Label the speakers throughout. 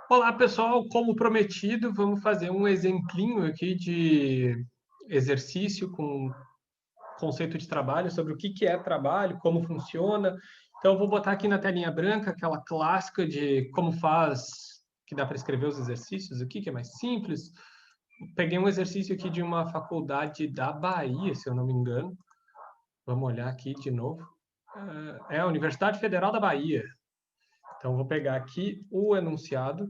Speaker 1: Olá, pessoal. Como prometido, vamos fazer um exemplinho aqui de exercício com conceito de trabalho, sobre o que é trabalho, como funciona. Então, eu vou botar aqui na telinha branca aquela clássica de como faz, que dá para escrever os exercícios aqui, que é mais simples. Peguei um exercício aqui de uma faculdade da Bahia, se eu não me engano. Vamos olhar aqui de novo. É a Universidade Federal da Bahia. Então, vou pegar aqui o enunciado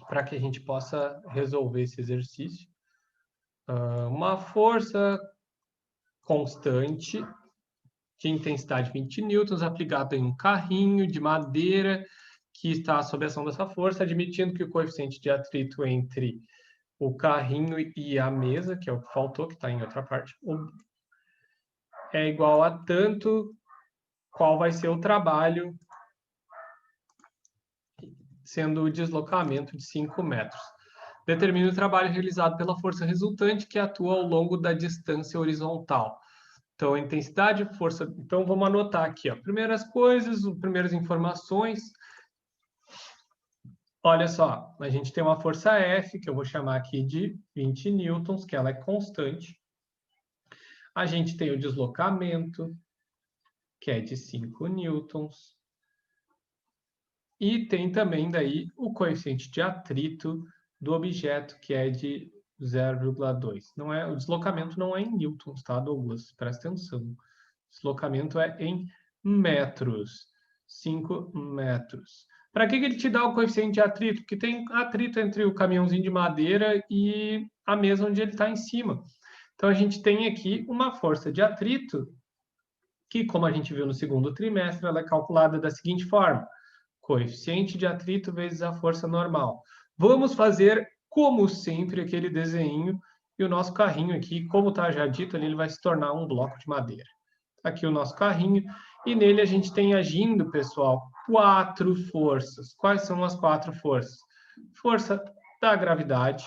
Speaker 1: para que a gente possa resolver esse exercício. Uma força constante de intensidade 20 newtons aplicada em um carrinho de madeira que está sob a ação dessa força, admitindo que o coeficiente de atrito entre o carrinho e a mesa, que é o que faltou, que está em outra parte, é igual a tanto qual vai ser o trabalho, sendo o deslocamento de 5 metros. Determine o trabalho realizado pela força resultante que atua ao longo da distância horizontal. Então, a intensidade, força... Então, vamos anotar aqui, ó. Primeiras coisas, primeiras informações. Olha só, a gente tem uma força F, que eu vou chamar aqui de 20 newtons, que ela é constante. A gente tem o deslocamento, que é de 5 newtons. E tem também daí o coeficiente de atrito do objeto, que é de 0,2. Não é, o deslocamento não é em newtons, tá, Douglas? Presta atenção. O deslocamento é em metros. 5 metros. Para que ele te dá o coeficiente de atrito? Porque tem atrito entre o caminhãozinho de madeira e a mesa onde ele está em cima. Então, a gente tem aqui uma força de atrito que, como a gente viu no segundo trimestre, ela é calculada da seguinte forma: coeficiente de atrito vezes a força normal. Vamos fazer, como sempre, aquele desenho, e o nosso carrinho aqui, como está já dito ali, ele vai se tornar um bloco de madeira. Aqui o nosso carrinho, e nele a gente tem agindo, pessoal, 4 forças. Quais são as 4 forças? Força da gravidade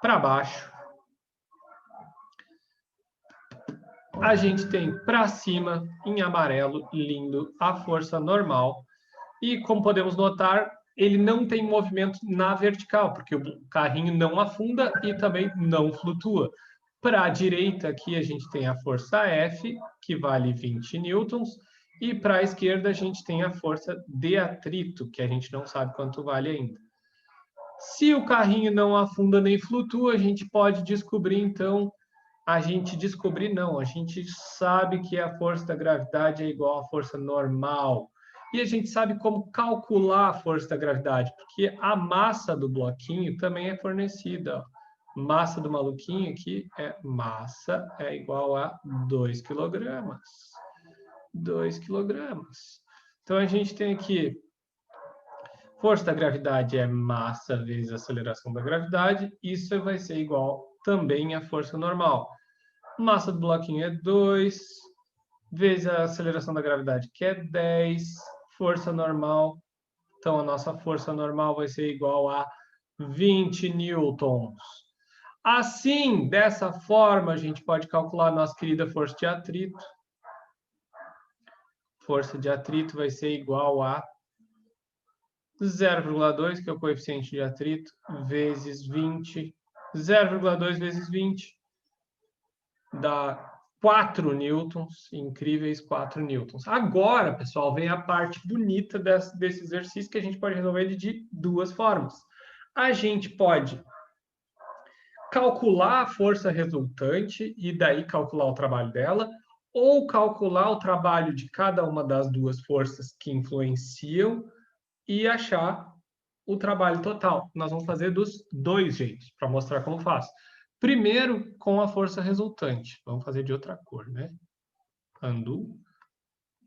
Speaker 1: para baixo. A gente tem para cima, em amarelo, lindo, a força normal. E como podemos notar, ele não tem movimento na vertical, porque o carrinho não afunda e também não flutua. Para a direita aqui a gente tem a força F, que vale 20 newtons, e para a esquerda a gente tem a força de atrito, que a gente não sabe quanto vale ainda. Se o carrinho não afunda nem flutua, a gente pode descobrir, então, a gente sabe que a força da gravidade é igual à força normal. E a gente sabe como calcular a força da gravidade, porque a massa do bloquinho também é fornecida. Massa do maluquinho aqui massa é igual a 2 quilogramas. 2 quilogramas. Então, a gente tem aqui força da gravidade é massa vezes aceleração da gravidade. Isso vai ser igual também à força normal. Massa do bloquinho é 2, vezes a aceleração da gravidade, que é 10, força normal. Então, a nossa força normal vai ser igual a 20 newtons. Assim, dessa forma, a gente pode calcular a nossa querida força de atrito. Força de atrito vai ser igual a 0,2, que é o coeficiente de atrito, vezes 20. 0,2 vezes 20 dá 4 newtons, incríveis 4 newtons. Agora, pessoal, vem a parte bonita desse exercício, que a gente pode resolver ele de duas formas. A gente pode calcular a força resultante e daí calcular o trabalho dela, ou calcular o trabalho de cada uma das duas forças que influenciam e achar o trabalho total. Nós vamos fazer dos dois jeitos, para mostrar como faz. Primeiro, com a força resultante. Vamos fazer de outra cor, né? Undo,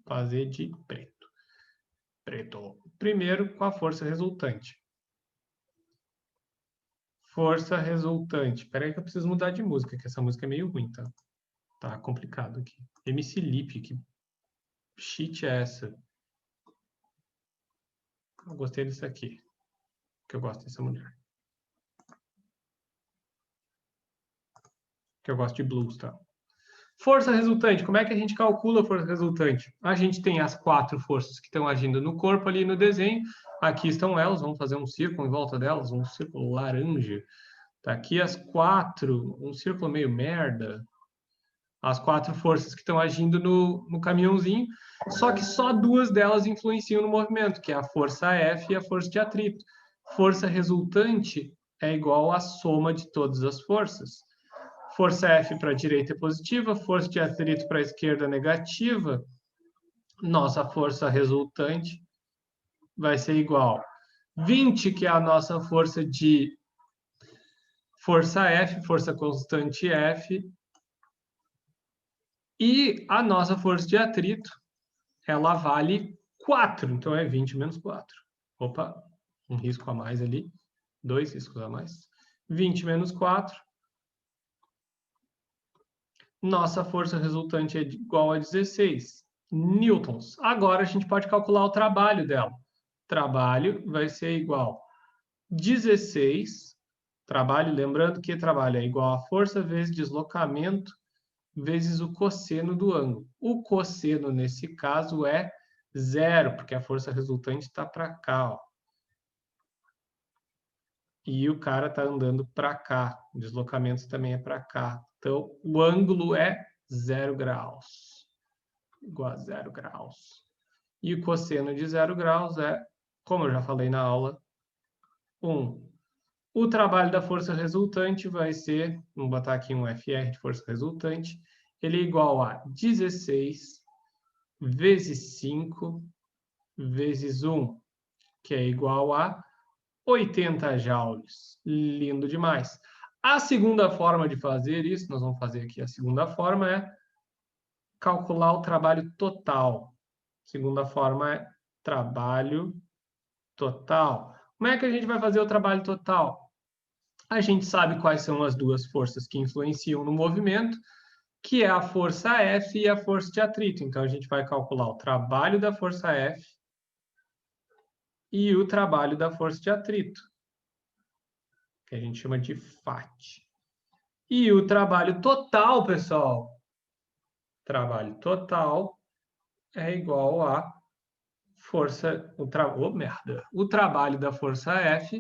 Speaker 1: fazer de preto. Preto. Primeiro, com a força resultante. Força resultante. Espera aí que eu preciso mudar de música, que essa música é meio ruim, tá? Tá complicado aqui. MC Lipe, que shit é essa? Eu gostei desse aqui, que eu gosto dessa mulher. Que eu gosto de blues, tá? Força resultante, como é que a gente calcula a força resultante? A gente tem as 4 forças que estão agindo no corpo ali no desenho. Aqui estão elas, vamos fazer um círculo em volta delas, um círculo laranja. Tá aqui as 4, um círculo meio merda. As 4 forças que estão agindo no caminhãozinho, só que só 2 delas influenciam no movimento, que é a força F e a força de atrito. Força resultante é igual à soma de todas as forças. Força F para a direita é positiva, força de atrito para a esquerda é negativa. Nossa força resultante vai ser igual 20, que é a nossa força de força F, força constante F, e a nossa força de atrito, ela vale 4, então é 20 menos 4. Opa, um risco a mais ali, 2 riscos a mais. 20 menos 4. Nossa força resultante é igual a 16 newtons. Agora a gente pode calcular o trabalho dela. Trabalho vai ser igual a 16, trabalho, lembrando que trabalho é igual a força vezes deslocamento vezes o cosseno do ângulo. O cosseno, nesse caso, é 0, porque a força resultante está para cá, ó. E o cara está andando para cá. O deslocamento também é para cá. Então, o ângulo é 0 graus. Igual a 0 graus. E o cosseno de 0 graus é, como eu já falei na aula, 1. O trabalho da força resultante vai ser, vamos botar aqui um FR de força resultante, ele é igual a 16 vezes 5 vezes 1, que é igual a 80 joules. Lindo demais. A segunda forma de fazer isso, nós vamos fazer aqui a segunda forma, é calcular o trabalho total. A segunda forma é trabalho total. Como é que a gente vai fazer o trabalho total? A gente sabe quais são as duas forças que influenciam no movimento, que é a força F e a força de atrito. Então, a gente vai calcular o trabalho da força F e o trabalho da força de atrito, que a gente chama de FAT. E o trabalho total, pessoal, trabalho total é igual a força, o trabalho da força F,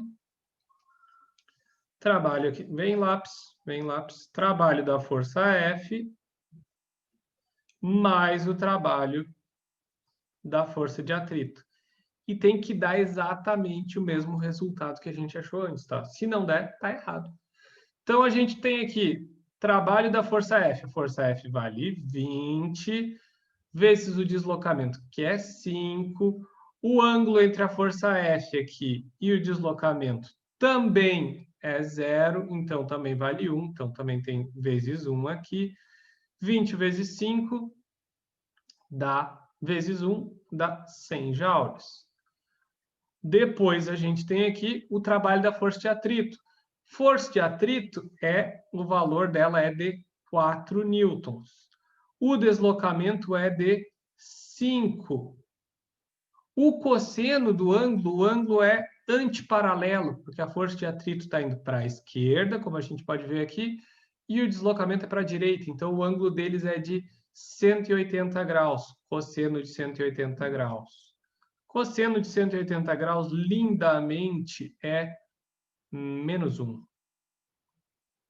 Speaker 1: trabalho aqui, vem lápis, trabalho da força F mais o trabalho da força de atrito. E tem que dar exatamente o mesmo resultado que a gente achou antes, tá? Se não der, tá errado. Então, a gente tem aqui trabalho da força F. A força F vale 20 vezes o deslocamento, que é 5. O ângulo entre a força F aqui e o deslocamento também é 0, então também vale 1. Então, também tem vezes 1 aqui. 20 vezes 5 dá vezes 1, dá 100 joules. Depois a gente tem aqui o trabalho da força de atrito. Força de atrito o valor dela é de 4 newtons. O deslocamento é de 5. O cosseno do ângulo, o ângulo é antiparalelo, porque a força de atrito está indo para a esquerda, como a gente pode ver aqui, e o deslocamento é para a direita. Então, o ângulo deles é de 180 graus, cosseno de 180 graus. Cosseno de 180 graus, lindamente, é menos 1.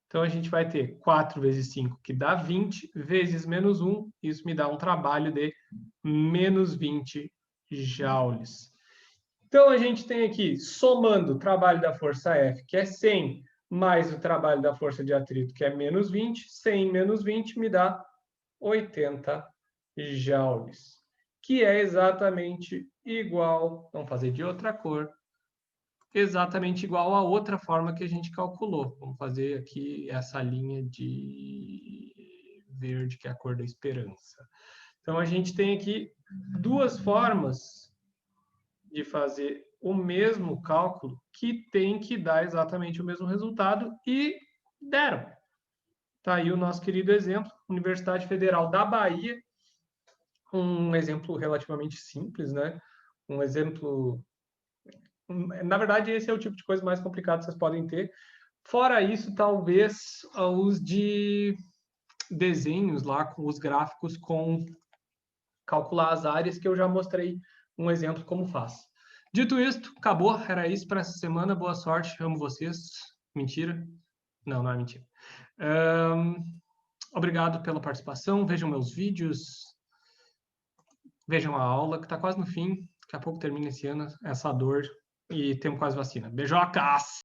Speaker 1: Então, a gente vai ter 4 vezes 5, que dá 20, vezes menos 1. Isso me dá um trabalho de menos 20 joules. Então, a gente tem aqui, somando o trabalho da força F, que é 100, mais o trabalho da força de atrito, que é menos 20. 100 menos 20 me dá 80 joules, que é exatamente igual, vamos fazer de outra cor, exatamente igual a outra forma que a gente calculou. Vamos fazer aqui essa linha de verde, que é a cor da esperança. Então, a gente tem aqui duas formas de fazer o mesmo cálculo que tem que dar exatamente o mesmo resultado e deram. Está aí o nosso querido exemplo, Universidade Federal da Bahia, um exemplo relativamente simples, né? Um exemplo... Na verdade, esse é o tipo de coisa mais complicada que vocês podem ter. Fora isso, talvez os de desenhos lá com os gráficos com calcular as áreas, que eu já mostrei um exemplo como faz. Dito isto, acabou, era isso para essa semana. Boa sorte, amo vocês. Mentira. Não é mentira. Obrigado pela participação. Vejam meus vídeos. Vejam a aula, que está quase no fim. Daqui a pouco termina esse ano, essa dor. E temos quase vacina. Beijocas!